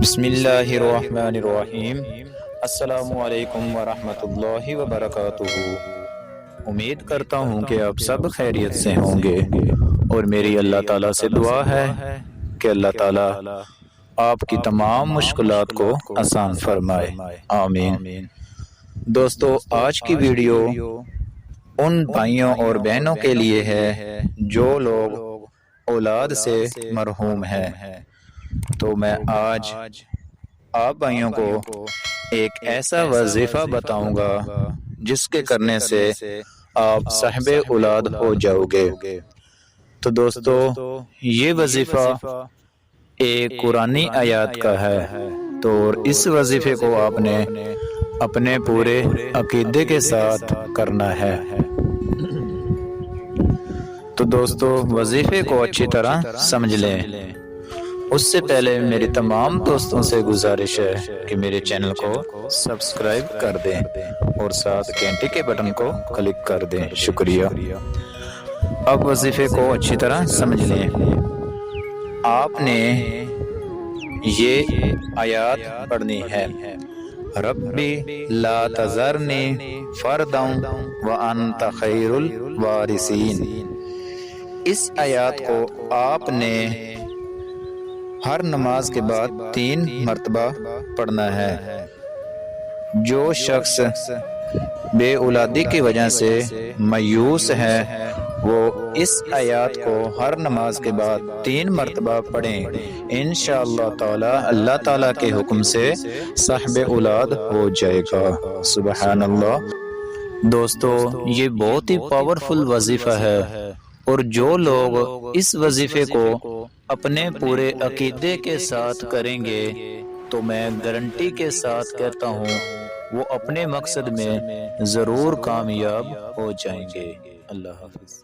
بسم اللہ الرحمن الرحیم۔ السلام علیکم ورحمۃ اللہ وبرکاتہ۔ امید کرتا ہوں کہ آپ سب خیریت سے ہوں گے، اور میری اللہ تعالیٰ سے دعا ہے کہ اللہ تعالیٰ آپ کی تمام مشکلات کو آسان فرمائے، آمین۔ دوستو، آج کی ویڈیو ان بھائیوں اور بہنوں کے لیے ہے جو لوگ اولاد سے محروم ہیں۔ تو میں آج آپ بھائیوں کو ایک ایسا وظیفہ بتاؤں گا جس کے کرنے سے آپ صاحب اولاد ہو جاؤ گے۔ تو دوستو، یہ وظیفہ ایک قرآنی آیات کا ہے، تو اس وظیفے کو آپ نے اپنے پورے عقیدے کے ساتھ کرنا ہے۔ تو دوستو، وظیفے کو اچھی طرح سمجھ لیں۔ اس سے پہلے میری تمام دوستوں سے گزارش ہے کہ میرے چینل کو سبسکرائب کر دیں اور ساتھ گھنٹی کے بٹن کو کلک کر دیں۔ شکریہ۔ اب وظیفے کو اچھی طرح سمجھ لیں۔ آپ نے یہ آیات پڑھنی ہے: ربی لا تذرنی فردا وانت خیر الوارثین۔ اس آیات کو آپ نے ہر نماز کے بعد 3 مرتبہ پڑھنا ہے۔ جو شخص بے اولادی کی وجہ سے مایوس ہے، وہ اس آیات کو ہر نماز کے بعد 3 مرتبہ پڑھیں۔ انشاءاللہ تعالی اللہ تعالیٰ کے حکم سے صاحب اولاد ہو جائے گا۔ سبحان اللہ۔ دوستو، یہ بہت ہی پاورفل وظیفہ ہے، اور جو لوگ اس وظیفے کو اپنے پورے عقیدے کے ساتھ کریں گے تو میں گارنٹی کے ساتھ کہتا ہوں وہ اپنے مقصد میں ضرور کامیاب ہو جائیں گے۔ اللہ حافظ۔